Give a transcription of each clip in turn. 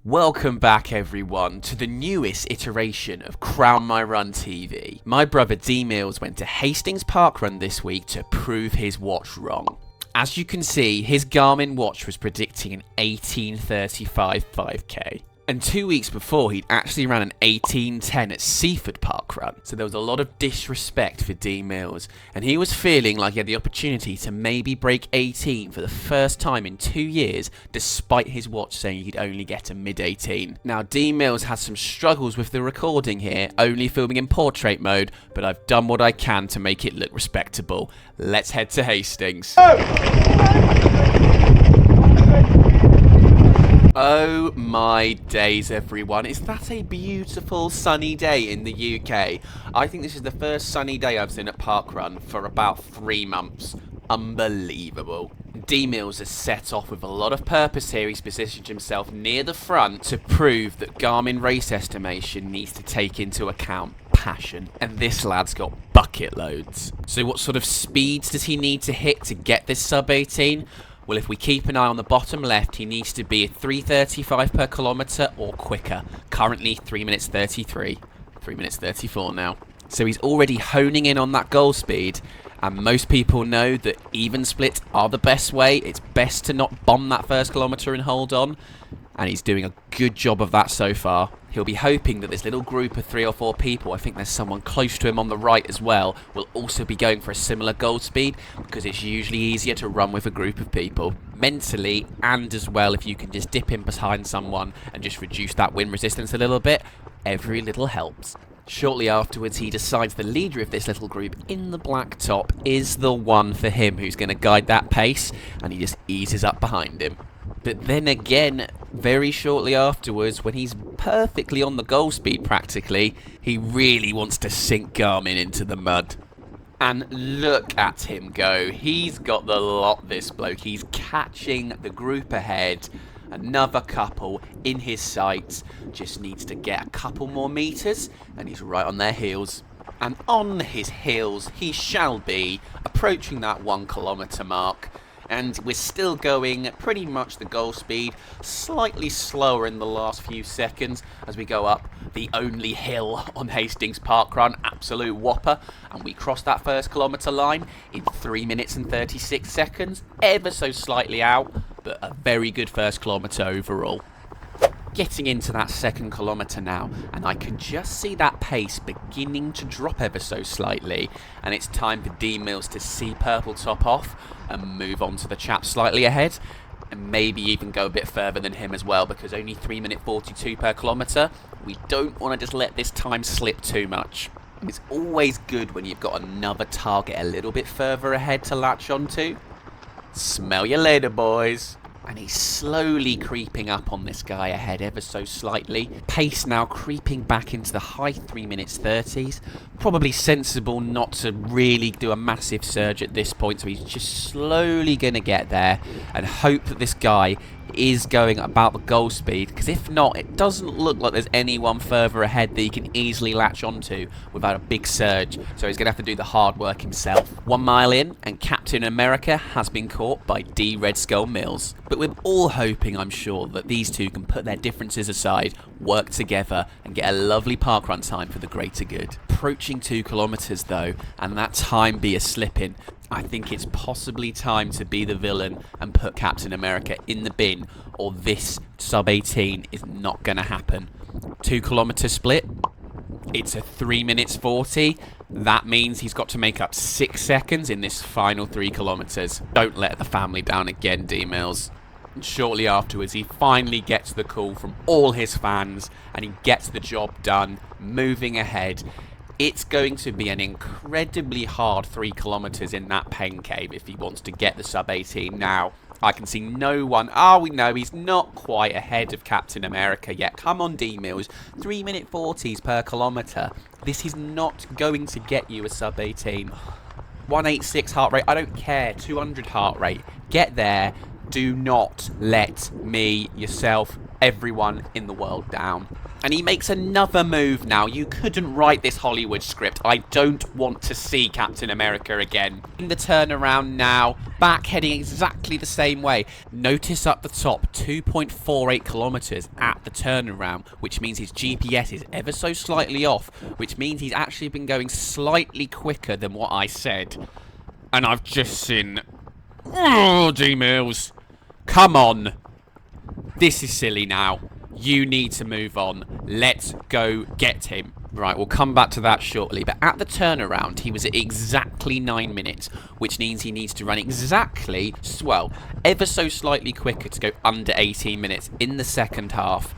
Welcome back everyone to the newest iteration of Crown My Run TV. My brother D Mills went to Hastings Parkrun this week to prove his watch wrong. As you can see, his Garmin watch was predicting an 18:35 5k. And 2 weeks before, he'd actually ran an 18:10 at Seaford Parkrun. So there was a lot of disrespect for D Mills, and he was feeling like he had the opportunity to maybe break 18 for the first time in 2 years, despite his watch saying he'd only get a mid-18. Now, D Mills has some struggles with the recording here, only filming in portrait mode, but I've done what I can to make it look respectable. Let's head to Hastings. Oh my days everyone, is that a beautiful sunny day in the UK? I think this is the first sunny day I've seen at Parkrun for about 3 months. Unbelievable. D Mills has set off with a lot of purpose here. He's positioned himself near the front to prove that Garmin race estimation needs to take into account passion. And this lad's got bucket loads. So what sort of speeds does he need to hit to get this sub 18? Well, if we keep an eye on the bottom left, he needs to be at 3:35 per kilometre or quicker. Currently 3 minutes 33, 3 minutes 34 now. So he's already honing in on that goal speed, and most people know that even splits are the best way. It's best to not bomb that first kilometre and hold on, and he's doing a good job of that so far. He'll be hoping that this little group of 3 or 4 people, I think there's someone close to him on the right as well, will also be going for a similar goal speed, because it's usually easier to run with a group of people. Mentally, and as well, if you can just dip in behind someone and just reduce that wind resistance a little bit, every little helps. Shortly afterwards, he decides the leader of this little group in the black top is the one for him who's going to guide that pace, and he just eases up behind him. But then again, very shortly afterwards, when he's perfectly on the goal speed practically, he really wants to sink Garmin into the mud. And look at him go. He's got the lot, this bloke. He's catching the group ahead. Another couple in his sights. Just needs to get a couple more meters, and he's right on their heels. And on his heels, he shall be, approaching that 1 kilometre mark. And we're still going pretty much the goal speed, slightly slower in the last few seconds as we go up the only hill on Hastings Parkrun, absolute whopper, and we cross that first kilometre line in 3 minutes and 36 seconds, ever so slightly out, but a very good first kilometre overall. Getting into that 2nd kilometre now, and I can just see that pace beginning to drop ever so slightly, and it's time for D Mills to see Purple Top off and move on to the chap slightly ahead, and maybe even go a bit further than him as well, because only 3 minute 42 per kilometre. We don't want to just let this time slip too much. And it's always good when you've got another target a little bit further ahead to latch onto. Smell you later, boys. And he's slowly creeping up on this guy ahead ever so slightly. Pace now creeping back into the high 3 minutes 30s. Probably sensible not to really do a massive surge at this point, so he's just slowly going to get there and hope that this guy is going about the goal speed, because if not, it doesn't look like there's anyone further ahead that he can easily latch onto without a big surge, so he's going to have to do the hard work himself. 1 mile in, and Captain America has been caught by D Red Skull Mills. But we're all hoping, I'm sure, that these two can put their differences aside, work together, and get a lovely parkrun time for the greater good. Approaching 2 kilometres though, and that time be a slipping. I think it's possibly time to be the villain and put Captain America in the bin, or this sub 18 is not going to happen. 2 kilometre split. It's a 3 minutes 40. That means he's got to make up 6 seconds in this final 3 kilometres. Don't let the family down again, D Mills. And shortly afterwards, he finally gets the call from all his fans, and he gets the job done, moving ahead. It's going to be an incredibly hard 3 kilometres in that pain cave if he wants to get the sub 18 now. I can see no one. Oh, we know he's not quite ahead of Captain America yet. Come on, D Mills. 3 minute 40s per kilometre. This is not going to get you a sub 18. 186 heart rate. I don't care. 200 heart rate. Get there. Do not let me, yourself, everyone in the world down. And he makes another move now. You couldn't write this Hollywood script. I don't want to see Captain America again. In the turnaround now, back heading exactly the same way. Notice up the top, 2.48 kilometers at the turnaround, which means his GPS is ever so slightly off, which means he's actually been going slightly quicker than what I said. And I've just seen... Oh, D-Mills. Come on. This is silly now. You need to move on. Let's go get him. Right, we'll come back to that shortly. But at the turnaround, he was at exactly 9 minutes, which means he needs to run exactly, well, ever so slightly quicker to go under 18 minutes in the second half.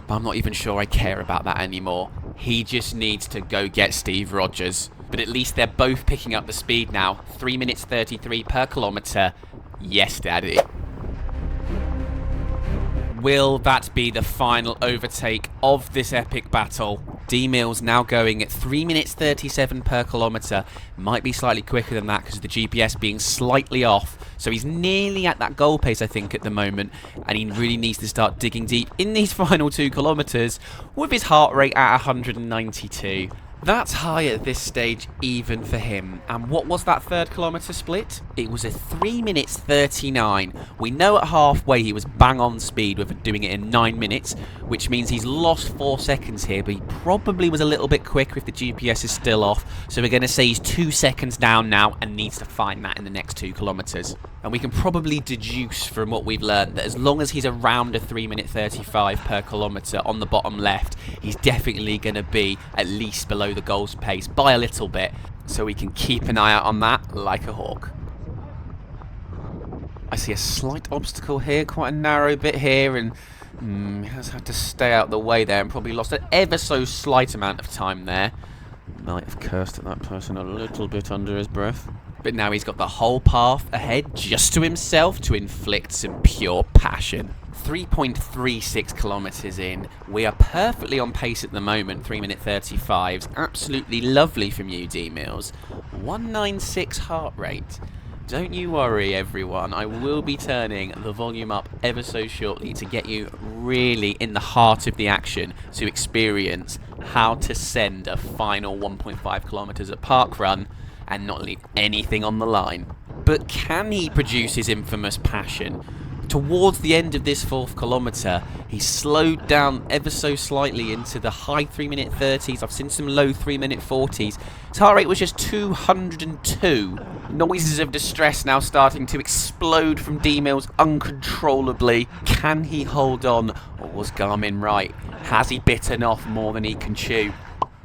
But I'm not even sure I care about that anymore. He just needs to go get Steve Rogers. But at least they're both picking up the speed now. 3 minutes 33 per kilometre. Yes, Daddy. Will that be the final overtake of this epic battle? D-Mills now going at 3 minutes 37 per kilometre. Might be slightly quicker than that because of the GPS being slightly off. So he's nearly at that goal pace, I think, at the moment. And he really needs to start digging deep in these final 2 kilometres with his heart rate at 192. That's high at this stage, even for him. And what was that third kilometre split? It was a 3 minutes 39. We know at halfway he was bang on speed with doing it in 9 minutes, which means he's lost 4 seconds here, but he probably was a little bit quicker if the GPS is still off. So we're going to say he's 2 seconds down now and needs to find that in the next 2 kilometres. And we can probably deduce from what we've learned that as long as he's around a 3 minute 35 per kilometre on the bottom left, he's definitely going to be at least below the goals pace by a little bit. So we can keep an eye out on that like a hawk. I see a slight obstacle here, quite a narrow bit here, and he has had to stay out of the way there and probably lost an ever so slight amount of time there. Might have cursed at that person a little bit under his breath. But now he's got the whole path ahead just to himself to inflict some pure passion. 3.36 kilometres in. We are perfectly on pace at the moment. 3 minute 35s. Absolutely lovely from you, D-Mills. 196 heart rate. Don't you worry, everyone. I will be turning the volume up ever so shortly to get you really in the heart of the action to experience how to send a final 1.5 kilometres at Parkrun and not leave anything on the line. But can he produce his infamous passion? Towards the end of this 4th kilometre, he slowed down ever so slightly into the high 3 minute 30s. I've seen some low 3 minute 40s. His heart rate was just 202. Noises of distress now starting to explode from D-Mills uncontrollably. Can he hold on, or was Garmin right? Has he bitten off more than he can chew?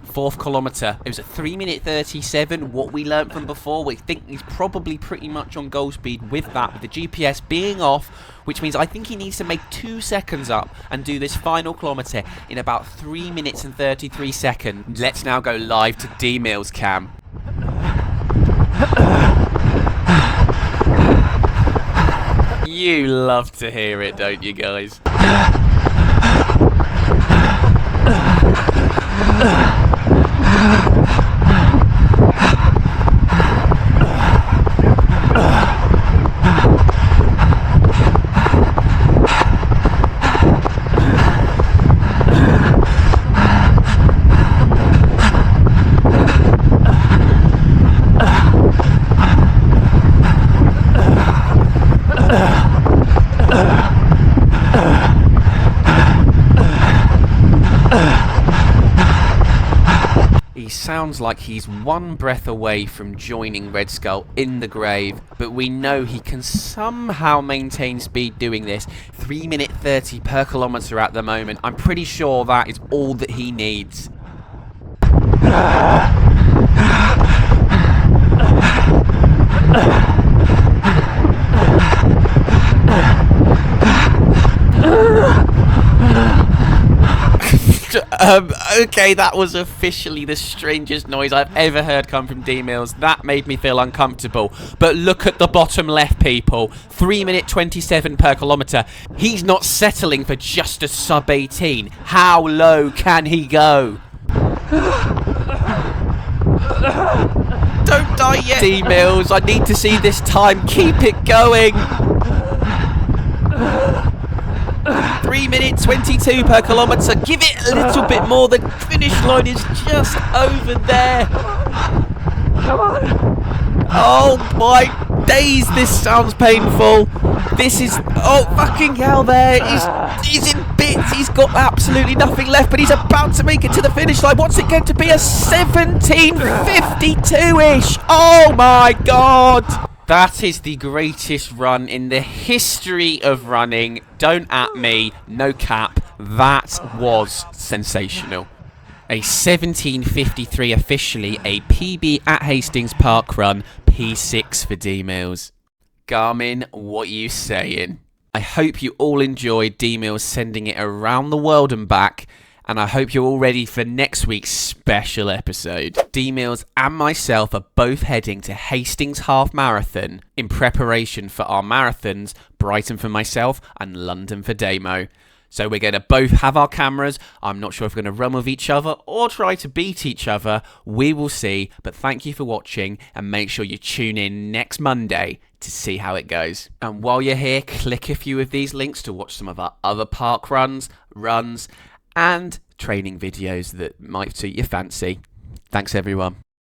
4th kilometre, it was a 3 minute 37. What we learnt from before, we think he's probably pretty much on goal speed with that, with the GPS being off, which means I think he needs to make 2 seconds up and do this final kilometre in about 3 minutes and 33 seconds. Let's now go live to D-Mills cam. You love to hear it, don't you guys? He sounds like he's one breath away from joining Red Skull in the grave, but we know he can somehow maintain speed doing this. 3 minute 30 per kilometre at the moment. I'm pretty sure that is all that he needs. Okay, that was officially the strangest noise I've ever heard come from D-Mills. That made me feel uncomfortable. But look at the bottom left, people. 3 minute 27 per kilometre. He's not settling for just a sub 18. How low can he go? Don't die yet, D-Mills. I need to see this time. Keep it going. 3 3 minute 22 per kilometre. Give it a little bit more. The finish line is just over there. Come on. Oh my days, this sounds painful. This is, oh fucking hell there. He's in bits. He's got absolutely nothing left, but he's about to make it to the finish line. What's it going to be? A 17:52-ish. Oh my God. That is the greatest run in the history of running. Don't at me, no cap. That was sensational. A 17:53 officially, a PB at Hastings Parkrun, P6 for D-Mills. Garmin, what you saying? I hope you all enjoyed D-Mills sending it around the world and back, and I hope you're all ready for next week's special episode. D-Mills and myself are both heading to Hastings Half Marathon in preparation for our marathons, Brighton for myself and London for Damo. So we're going to both have our cameras. I'm not sure if we're going to run with each other or try to beat each other. We will see. But thank you for watching, and make sure you tune in next Monday to see how it goes. And while you're here, click a few of these links to watch some of our other park runs, and training videos that might suit your fancy. Thanks, everyone.